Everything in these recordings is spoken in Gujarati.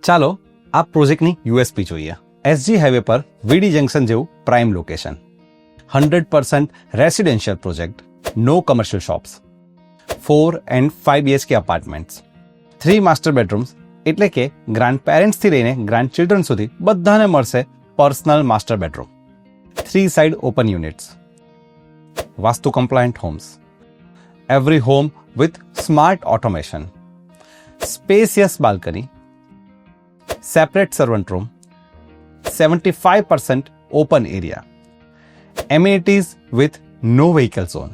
ચાલો આ પ્રોજેક્ટની યુએસપી જોઈએ. એસજી હાઈવે પર વીડી જંકશન જેવું prime location, 100% residential project, no commercial shops, 4 and 5 BHK apartments, 3 master bedrooms, એટલે કે ગ્રાન્ડ પેરેન્ટ્સથી લઈને ગ્રાન્ડ ચિલ્ડ્રન સુધી બધાને મળશે personal master bedroom, 3 side open units, vastu compliant homes, every home with smart automation, spacious balcony, separate servant room, 75% open area, amenities with no vehicle zone,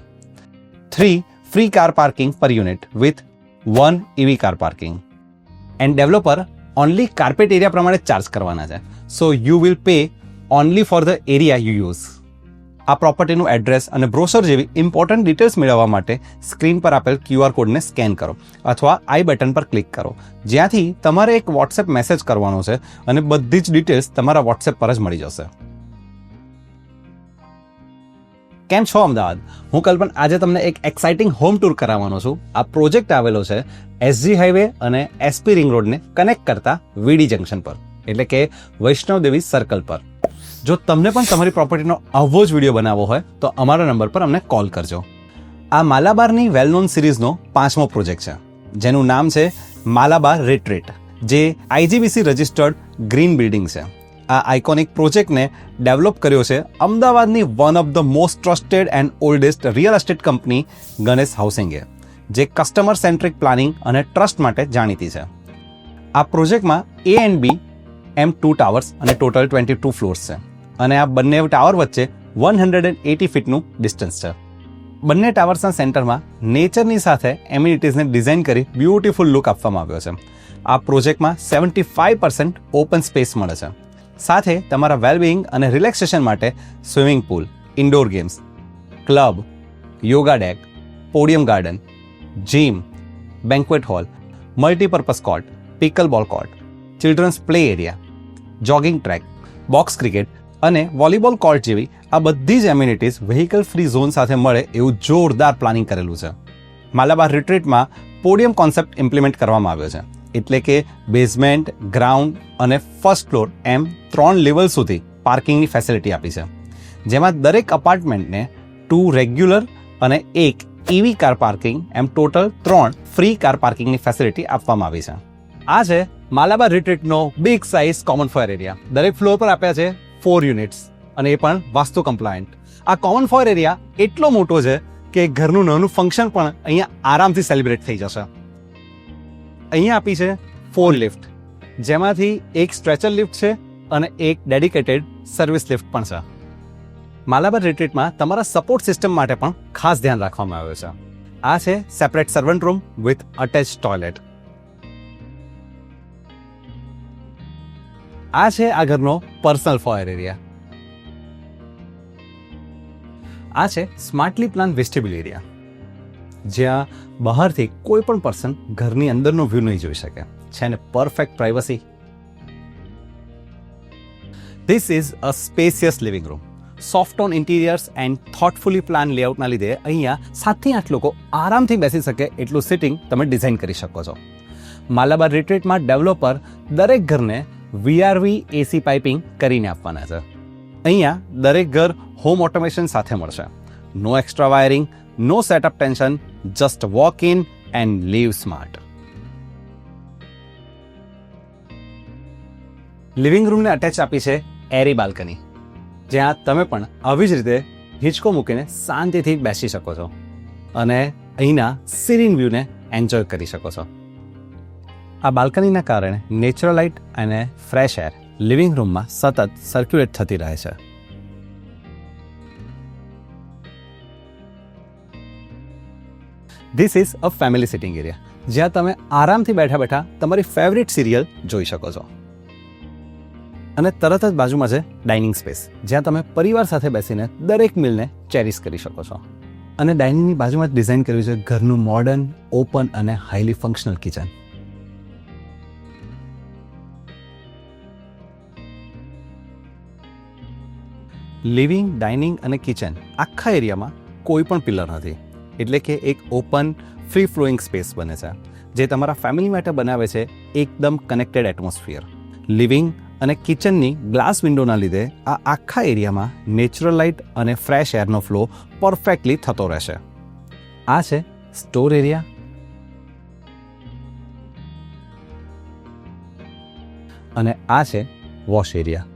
3 free car parking per unit with 1 EV car parking, and developer only carpet area પ્રમાણે ચાર્જ કરવાના છે. So you will pay only for the area you use. આ પ્રોપર્ટીનું એડ્રેસ અને બ્રોશર જેવી ઇમ્પોર્ટન્ટ ડિટેલ્સ મેળવવા માટે સ્ક્રીન પર આપેલ QR કોડને સ્કેન કરો અથવા આઈ બટન પર ક્લિક કરો, જ્યાંથી તમારે એક વોટ્સએપ મેસેજ કરવાનો છે અને બધી જ ડિટેલ્સ તમારા વોટ્સએપ પર જ મળી જશે. કેમ છો અમદાવાદ? હું કલ્પન આજે તમને એક એક્સાઇટિંગ હોમ ટૂર કરાવવાનો છું. આ પ્રોજેક્ટ આવેલો છે એસજી હાઈવે અને એસપી રિંગ રોડને કનેક્ટ કરતા વીડી જંકશન પર, એટલે કે વૈષ્ણવદેવી સર્કલ પર. જો તમને પણ તમારી પ્રોપર્ટીનો આવો જ વિડીયો બનાવવો હોય તો અમારા નંબર પર અમને કોલ કરજો. આ માલાબારની વેલ નોન સિરીઝનો 5મો પ્રોજેક્ટ છે, જેનું નામ છે માલાબાર રિટ્રીટ, જે IGBC રજિસ્ટર્ડ ગ્રીન બિલ્ડિંગ છે. આ આઇકોનિક પ્રોજેક્ટને ડેવલપ કર્યો છે અમદાવાદની one of the most trusted and oldest real estate company Ganesh હાઉસિંગે, જે કસ્ટમર સેન્ટ્રિક પ્લાનિંગ અને ટ્રસ્ટ માટે જાણીતી છે. આ પ્રોજેક્ટમાં A and B એમ 2 ટાવર્સ અને ટોટલ 22 ફ્લોર્સ છે, અને આ બંને ટાવર વચ્ચે 180 ફીટનું ડિસ્ટન્સ છે. બંને ટાવર્સના સેન્ટરમાં નેચરની સાથે એમ્યુનિટીઝને ડિઝાઇન કરી બ્યુટીફુલ લુક આપવામાં આવ્યો છે. આ પ્રોજેક્ટમાં 75% ઓપન સ્પેસ મળે છે, સાથે તમારા વેલબિંગ અને રિલેક્સેશન માટે swimming pool, indoor games, club, yoga deck, podium garden, gym, banquet hall, multipurpose court, pickle ball court, children's play area, jogging track, box cricket અને વોલીબોલ કોર્ટ જેવી આ બધી જ એમ્યુનિટીઝ વ્હીકલ ફ્રી ઝોન સાથે મળે એવું જોરદાર પ્લાનિંગ કરેલું છે. માલાબાર રિટ્રીટમાં પોડિયમ કોન્સેપ્ટ ઇમ્પ્લિમેન્ટ કરવામાં આવ્યો છે, એટલે કે બેઝમેન્ટ, ગ્રાઉન્ડ અને ફર્સ્ટ ફ્લોર એમ 3 લેવલ સુધી પાર્કિંગની ફેસિલિટી આપી છે, જેમાં દરેક અપાર્ટમેન્ટને 2 રેગ્યુલર અને 1 EV કાર પાર્કિંગ એમ ટોટલ 3 ફ્રી કાર પાર્કિંગની ફેસિલિટી આપવામાં આવી છે. આ છે માલાબાર રિટ્રીટનો big size common foyer area. દરેક ફ્લોર પર આપ્યા છે 4 યુનિટ્સ, અને એ પણ વાસ્તુ કમ્પ્લાયન્ટ. આ કોમન ફાયર એરિયા એટલો મોટો છે કે ઘરનું નાનું ફંક્શન પણ અહીંયા આરામથી સેલિબ્રેટ થઈ જશે. અહીંયા આપી છે 4 લિફ્ટ, જેમાંથી એક સ્ટ્રેચર લિફ્ટ છે અને એક ડેડિકેટેડ સર્વિસ લિફ્ટ પણ છે. માલાબાર રિટ્રીટમાં તમારા સપોર્ટ સિસ્ટમ માટે પણ ખાસ ધ્યાન રાખવામાં આવ્યું છે. આ છે separate servant room with attach toilet. આ છે આ ઘરનો પર્સનલ ફાયર એરિયા. આ છે સ્માર્ટલી પ્લાન વેસ્ટિબ્યુલ એરિયા, જ્યાં બહારથી કોઈ પણ પર્સન ઘરની અંદરનો વ્યૂ નહીં જોઈ શકે. છે ને perfect privacy. This is a spacious living room. Soft on interiors and thoughtfully plan લેઆઉટના લીધે અહીંયા 7 થી 8 લોકો આરામથી બેસી શકે એટલું સિટિંગ તમે ડિઝાઇન કરી શકો છો. માલાબાર રિટ્રીટમાં ડેવલપર દરેક ઘરને VRV AC પાઇપિંગ કરીને આપવાના છે. અહીંયા દરેક ઘર હોમ ઓટોમેશન સાથે મળશે. No extra wiring, no setup tension, just walk in and live smart. Living રૂમને અટેચ આપી છે એરી બાલ્કની, જ્યાં તમે પણ આવી જ રીતે હિંચકો મૂકીને શાંતિથી બેસી શકો છો અને અહીંના સિરીન વ્યૂને એન્જોય કરી શકો છો. આ બાલ્કનીના કારણે નેચરલ લાઇટ અને ફ્રેશ એર લિવિંગ રૂમમાં સતત સર્ક્યુલેટ થતી રહે છે. This is a family sitting area, જ્યાં તમે આરામથી બેઠા બેઠા તમારી ફેવરિટ સિરિયલ જોઈ શકો છો. અને તરત જ બાજુમાં છે ડાઇનિંગ સ્પેસ, જ્યાં તમે પરિવાર સાથે બેસીને દરેક મીલને ચેરિશ કરી શકો છો. અને ડાઇનિંગની બાજુમાં જ ડિઝાઇન કર્યું છે ઘરનું મોડર્ન, ઓપન અને highly functional kitchen. Living, dining અને કિચન આખા એરિયામાં કોઈ પણ પિલર નથી, એટલે કે એક ઓપન ફ્રી ફ્લોઈંગ સ્પેસ બને છે, જે તમારા ફેમિલી માટે બનાવે છે એકદમ કનેક્ટેડ એટમોસ્ફિયર. લિવિંગ અને કિચનની ગ્લાસ વિન્ડોના લીધે આ આખા એરિયામાં નેચરલ લાઇટ અને ફ્રેશ એરનો ફ્લો પરફેક્ટલી થતો રહેશે. આ છે સ્ટોર એરિયા અને આ છે wash area.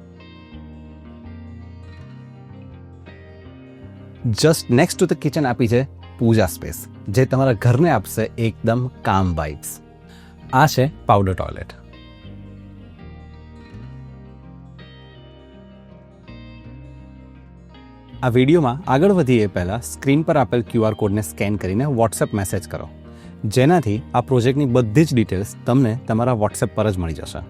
Just next to the kitchen આપી છે પૂજા સ્પેસ, જે તમારા ઘરને આપશે એકદમ કામ વાઇબ્સ. આ છે પાવડર ટોયલેટ. આ વિડીયોમાં આગળ વધીએ પહેલાં સ્ક્રીન પર આપેલ QR કોડને સ્કેન કરીને વોટ્સએપ મેસેજ કરો, જેનાથી આ પ્રોજેક્ટની બધી જ ડિટેલ્સ તમને તમારા વોટ્સએપ પર જ મળી જશે.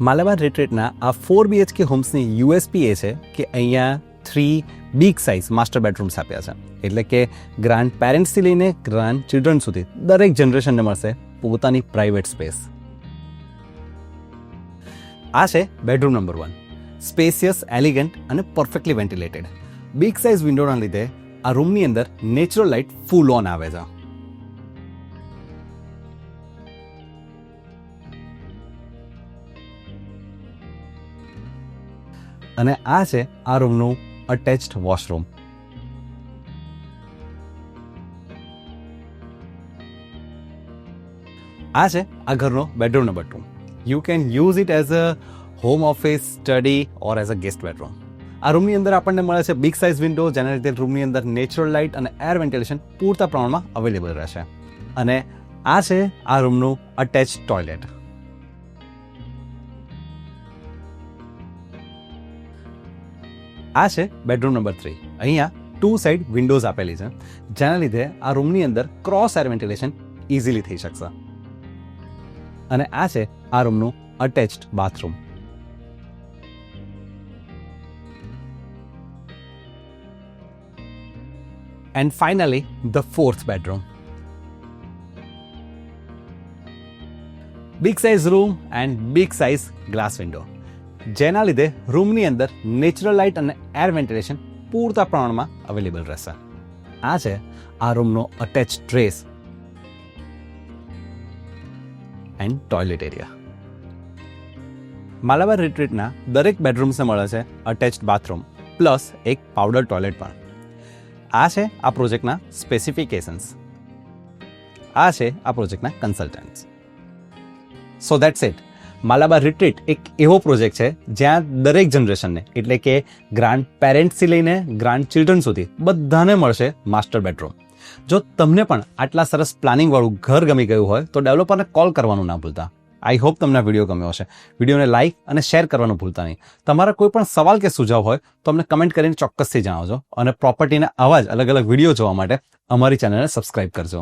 માલાબાર રિટ્રીટના આ 4 BHK હોમ્સની USP એ છે કે અહીંયા 3 બિગ સાઇઝ માસ્ટર બેડરૂમ્સ આપ્યા છે, એટલે કે ગ્રાન્ડ પેરેન્ટ્સથી લઈને ગ્રાન્ડ ચિલ્ડ્રન સુધી દરેક જનરેશનને મળશે પોતાની પ્રાઇવેટ સ્પેસ. આ છે બેડરૂમ નંબર 1. સ્પેસિયસ, એલિગન્ટ અને પરફેક્ટલી વેન્ટિલેટેડ. બિગ સાઇઝ વિન્ડોના લીધે આ રૂમની અંદર નેચરલ લાઇટ ફૂલ ઓન આવે છે. અને આ છે આ રૂમનું અટેચ્ડ વોશરૂમ. આ છે આ ઘરનો bedroom number 2. You can use it as a home office, study or as a guest bedroom. આ રૂમની અંદર આપણને મળે છે બિગ સાઇઝ વિન્ડો, જેના લીધે રૂમની અંદર નેચરલ લાઇટ અને એર વેન્ટિલેશન પૂરતા પ્રમાણમાં અવેલેબલ રહેશે. અને આ છે આ રૂમનું અટેચ્ડ ટોયલેટ. આ છે બેડરૂમ નંબર 3. અહીંયા 2 સાઇડ વિન્ડોઝ આપેલી છે, જેના લીધે આ રૂમની અંદર ક્રોસ એર વેન્ટિલેશન ઇઝીલી થઈ શકશે. અને આ છે આ રૂમનું attached bathroom. And finally the 4th bedroom. Big size room and big size glass window, જેના લીધે રૂમની અંદર નેચરલ લાઇટ અને એર વેન્ટિલેશન પૂરતા પ્રમાણમાં અવેલેબલ રહેશે. આ છે આ રૂમનો attach dress and toilet area. Malabar રિટ્રીટના દરેક બેડરૂમ્સને મળે છે અટેચ્ડ બાથરૂમ પ્લસ એક પાવડર ટોયલેટ પણ. આ છે આ પ્રોજેક્ટના સ્પેસિફિકેશન્સ. આ છે આ પ્રોજેક્ટના consultants. So that's it. Malabar retreat એક એવો પ્રોજેક્ટ છે જ્યાં દરેક જનરેશનને, એટલે કે ગ્રાન્ડ પેરેન્ટ્સથી લઈને ગ્રાન્ડ ચિલ્ડ્રન સુધી બધાને મળશે માસ્ટર બેડરૂમ. જો તમને પણ આટલા સરસ પ્લાનિંગવાળું ઘર ગમી ગયું હોય તો ડેવલપરને કોલ કરવાનું ના ભૂલતા. આઈ હોપ તમને વિડીયો ગમ્યો હશે. વિડીયોને લાઇક અને શેર કરવાનું ભૂલતા નહીં. તમારા કોઈ પણ સવાલ કે સુઝાવ હોય તો અમને કમેન્ટ કરીને ચોક્કસથી જણાવજો. અને પ્રોપર્ટીના આવા જ અલગ અલગ વિડીયો જોવા માટે અમારી ચેનલને સબસ્ક્રાઇબ કરજો.